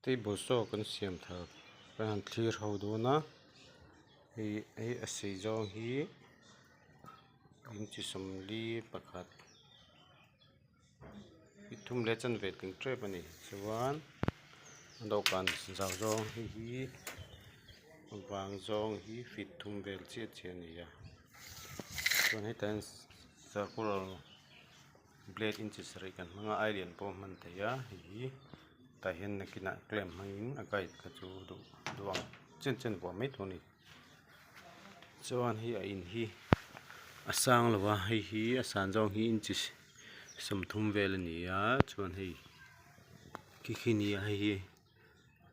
table saw kan siam tha kan clear ho do na hi ei a sei zawng hi in chi som li pakhat i thum le chan ve tling trep ani chuan dawhkan zau zawng hi wang zawng hi fit thum vel chiat chian ni a chuan hetan circular blade inches rai kan hmanga iron pawh man thei a hi ta hian na kina klem hmangin a guide kha chu duang chen chen buam mai thuni chuan hi a in hi a sang lawa hi a san zawng hi inches som thum vel ani a chuan hei ki khini a hi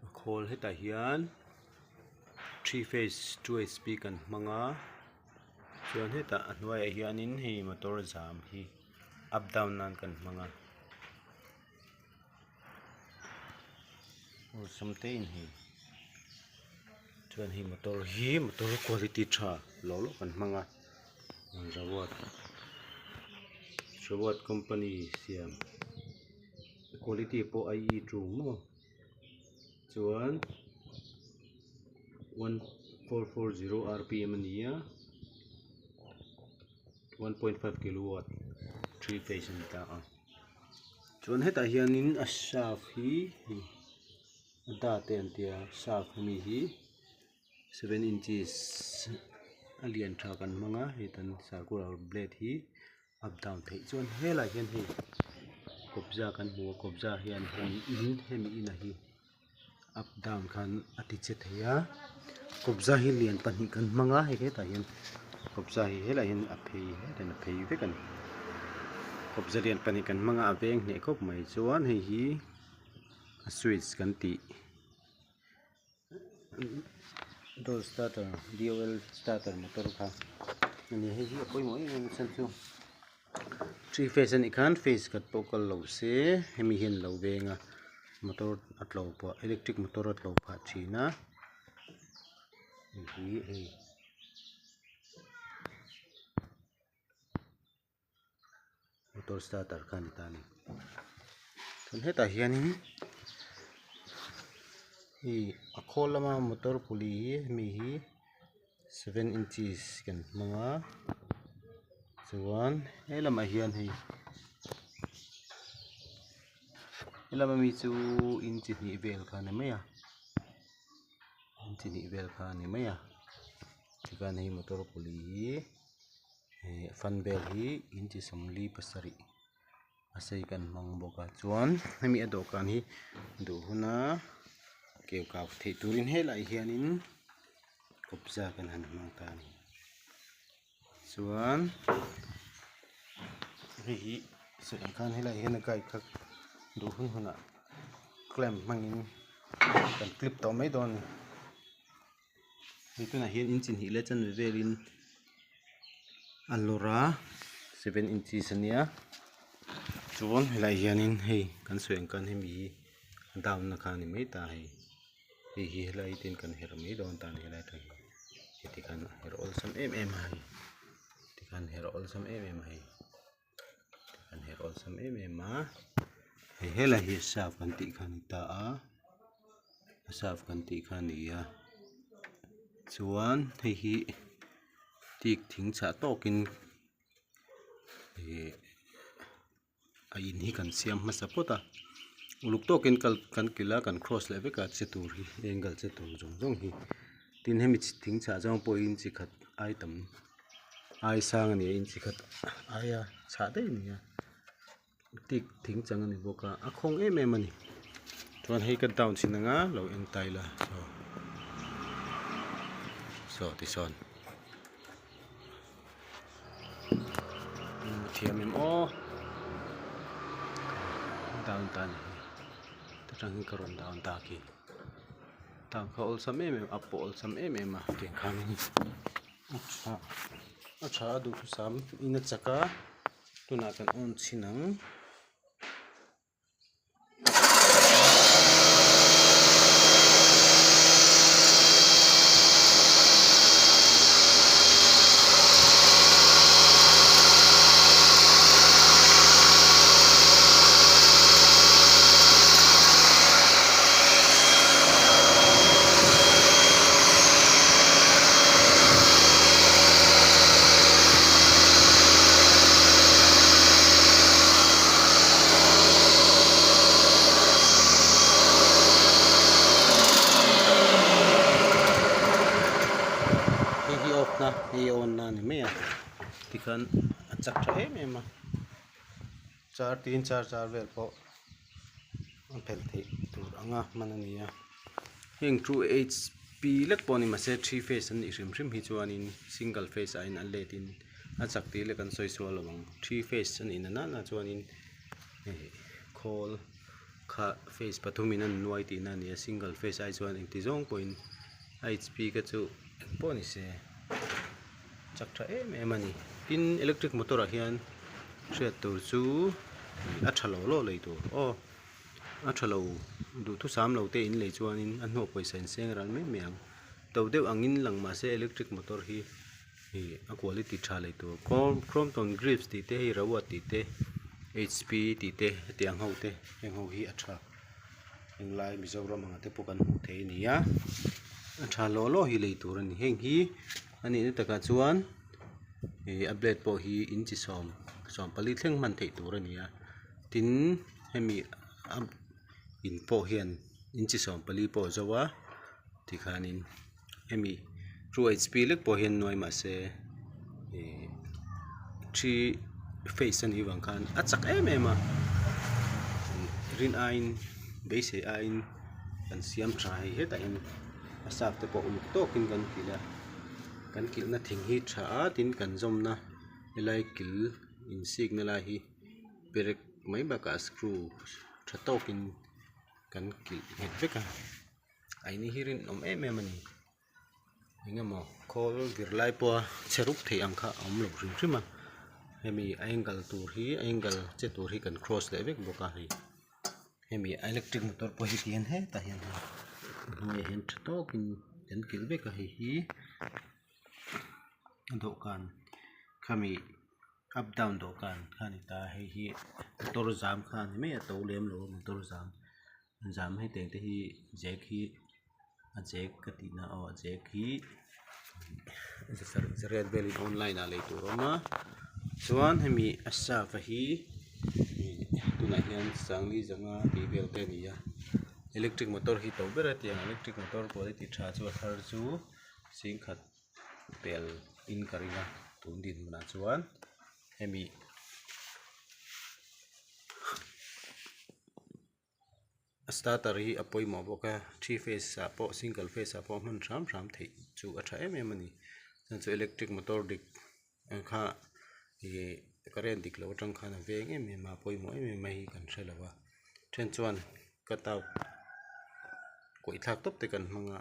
a khawl heta hian 3 phase 2 HP kan hmanga chuan heta a hnuai a hianin hei motor jam hi up down nan kan hmanga samte in hi chuan hi motor quality tha lo kan hmanga rawat company siam quality po ai tung mo chuan 1440 rpm ania 1.5 kilowatt 3 phase ta a chuan heta hianin a shaft hi da te an tia shaft mi hi 7 inches alian tha kan hmanga hitan circular blade hi up down thei chuan hela hian hi kopja kan hmu kopja hian hemi in a hi up down khan ati che theia kopja hi lian pahnih kan hmanga heta hian kopja hi hela hian a phei ve kan kopja lian pahnih kan hmanga a veng hne khop mai chuan hi a switch kan ti door starter DOL starter motor kha ani hi apoi moi san chu 3 phase ani khan phase kat pokal lo se hemi hian lo venga motor atlo pa electric motor atlo pha thina hi motor starter khan tani thun heta hianin hi a khawl lama motor puli mi hi 7 inches kan hmanga chuan helama hian hei helama mi chu inchi ni vel kha ne maya inchi ni vel kha ne maya tikan hei motor puli hi fan bel hi inchi somli pasari asai kan mang boka chuan hemi a dawhkan hi du huna keu kaw thei turin helai hianin kopja kan han hmang ta ni chuan hi sekan khan helai hian a guide khak du huna klem hmangin kan clip to mai don hi tuna hian inchin hi le chan velin allora 7 inches ania chuan helai hianin hei kan sueng kan hemi down na kha ni mai ta hei hi helai tin kan her mai don tan helai thai ti kan her all sam hai ti kan her all sam hai kan her all sam ma hei helai hi saf kan ti khan ta a saf kan ti khan ni a chuan hei hi tik thing cha tokin a in hi kan siam ma sapota uluk token kan kila kan cross leve ka chetur hi angle chetur jong hi tin hemi thing cha jong point chi khat item ai sang ani in chi khat aya cha dei ni tik thing chang ani boka a khong em ani chuan hei ka down chinanga lo eng taila so ti son thiam em o down tan tang karon down ta ki tang kha ol sam em up ol sam em ma ten khan ni acha du sam ina chaka tuna kan on chinang hi on na ni me tikhan achak tha em a char tin char char vel po pel thei tur anga manania heng true HP lek poni ma se 3 phase an ihrim hrim hi chuan in single phase a in an letin achak ti le kan soi sual lawang 3 phase an in na na chuan in call kha phase pathumin an nuai ti na ni single phase ai chuan eng ti zong point HP ka chu poni se chak tha em ani tin electric motor a hian hriat tur chu a thalo lo lei tur a thalo du thu sam lo te in lei chuan in an ho poisa in seng ral me meang to deuh angin lang ma se electric motor hi a quality tha lei tur Crompton grips ti te hi rawat ti te HP ti te tiang ho te eng ho hi a tha eng lai Mizoram anga te pokan hu thei ni a tha lo lo hi lei tur ani heng hi ani ni taka chuan a blade po hi in chi som pali thleng man thei tur ani a tin hemi in po hian in chi som pali po zowa tikhanin hemi true HP lek po hian noi ma se 3 phase ani wang khan achak em a rin ain beise ain kan siam trai heta in asak te po uluk to kin kan kil na thing hi tha tin kan zom na elai kil in signal a hi perek mai ba ka screw tha to kin kan kil het veka ai ni hirin om em ani engemaw call virlai po cheruk thei angkha om lo rim rim a hemi angle tur hi angle che tur hi kan cross le vek boka hi hemi electric motor po hi tian he ta hian nge hen to kin kan kil vek a hi dokan khami up down dokan khani ta hi motor jam khan me to lem lo motor jam he te hi jack hi a jack katina o jack hi red belly online a lei tur ma chuan hemi asa fa hi tuna hian sangli zanga ti vel te ni a electric motor hi to bera tiang electric motor quality tha chu thar chu sing khat pel in karinga tun din na chuan hemi starter hi apoi mo boka 3 phase sa po single phase sa po man ram thei chu a tha em ani chan chu electric motor dik kha hi current dik lo tang khan veng em ma poi mo em mai kan threlawa then chuan katau koi thak top te kan hmanga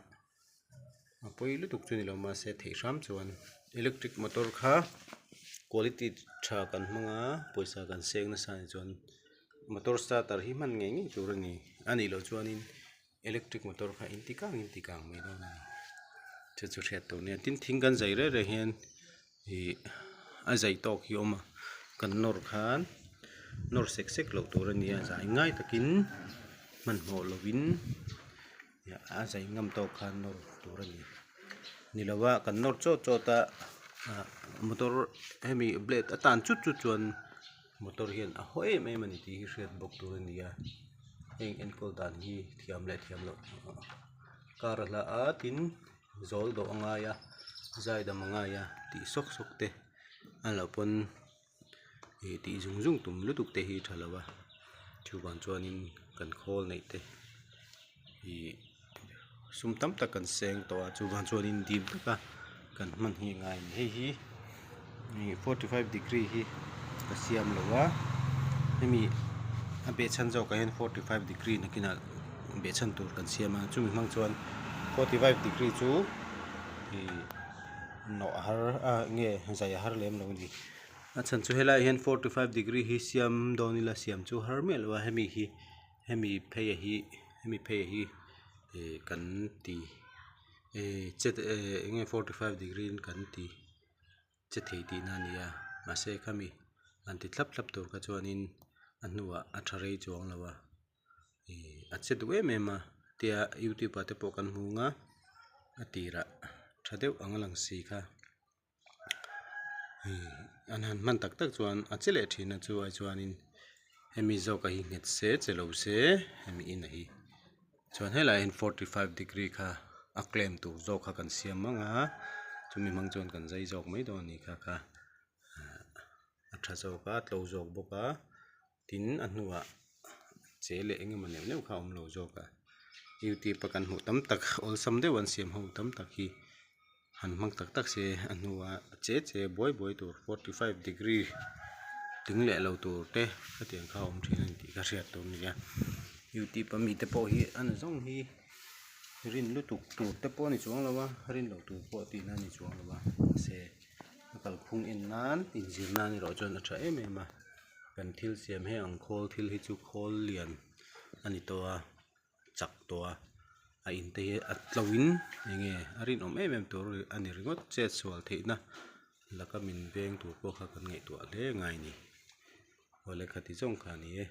apoi lu tuk chuni lo ma se thei ram chuan electric motor kha quality tha kan hmanga poisa kan seng na sa ni chuan motor starter hi man nge nge tur ani ani lo chuanin electric motor kha intikang mai lo na chu chu hriat to ne tin thing kan zai re hian hi a zai tok hi oma kan nor khan nor sek sek lo tur ani a zai ngai takin man ho lovin ya a zai ngam to khan nor tur ani nilawa kan nor cho ta motor hemi blade atan chu chuan motor hian a hoi em ani ti hriat bok tur ani a eng enkol dan hi thiam lo kar la a tin zol do anga ya zai da manga ya ti sok te ala pon ti zung tum lutuk te hi thalawa chuban chuanin kan khol nei te hi sum tam tak kan seng to a chuban chuanin dim taka kan man hi ngai hi 45 degree hi kasiam lowa hemi a be chan zo ka hen 45 degree nakina be chan tur kan siama chumi mang chuan 45 degree chu hi no har nge zai har lem lo ni a chan chu helai hen 45 degree hi siam donila siam chu har mel wa hemi phei hi kan ti chet nge 45 degree kan ti che thei ti na nia ma se khami an ti thlap tur ka chuanin anuwa a tharei chuang lawa a che duwe mema tia youtube ate po kan hunga atira thadeu angalang si kha an man tak chuan a chele thina chu ai chuanin hemi zo ka hi nget se chelo se hemi in hi chuan helai in 45 degree kha a claim tu zo kha kan siam anga chumi mang chuan kan zai zawk mai dawn ni kha a tha zawk a tlo zawk bawk a tin a hnungah che leh engemaw neuh neuh kha awm lo zawk a YouTube a kan hmuh tam tak awlsam deuh an siam ho tam tak hi han hmang tak tak se a hnungah che buai tur 45 degree ting leh lo tur te khatiang kha awm thin ani tih ka hriat dawn ni a YouTube a mi te pawh hi an zawng hi rin lu tuk tur te pawh ni chuang lo a rin lo tur pawh tih na ni chuang lo a se kal khung in nan inzir nan ni ro chuan a tha em em a kan thil siam he ang khawl thil hi chu khawl lian ani to a chak to a in te hi a tlawin enge a rin awm em em tur ani ringot chet sual theihna laka min veng tur pawh kha kan ngei tuah hle ngai ni ole khati zawng kha ni e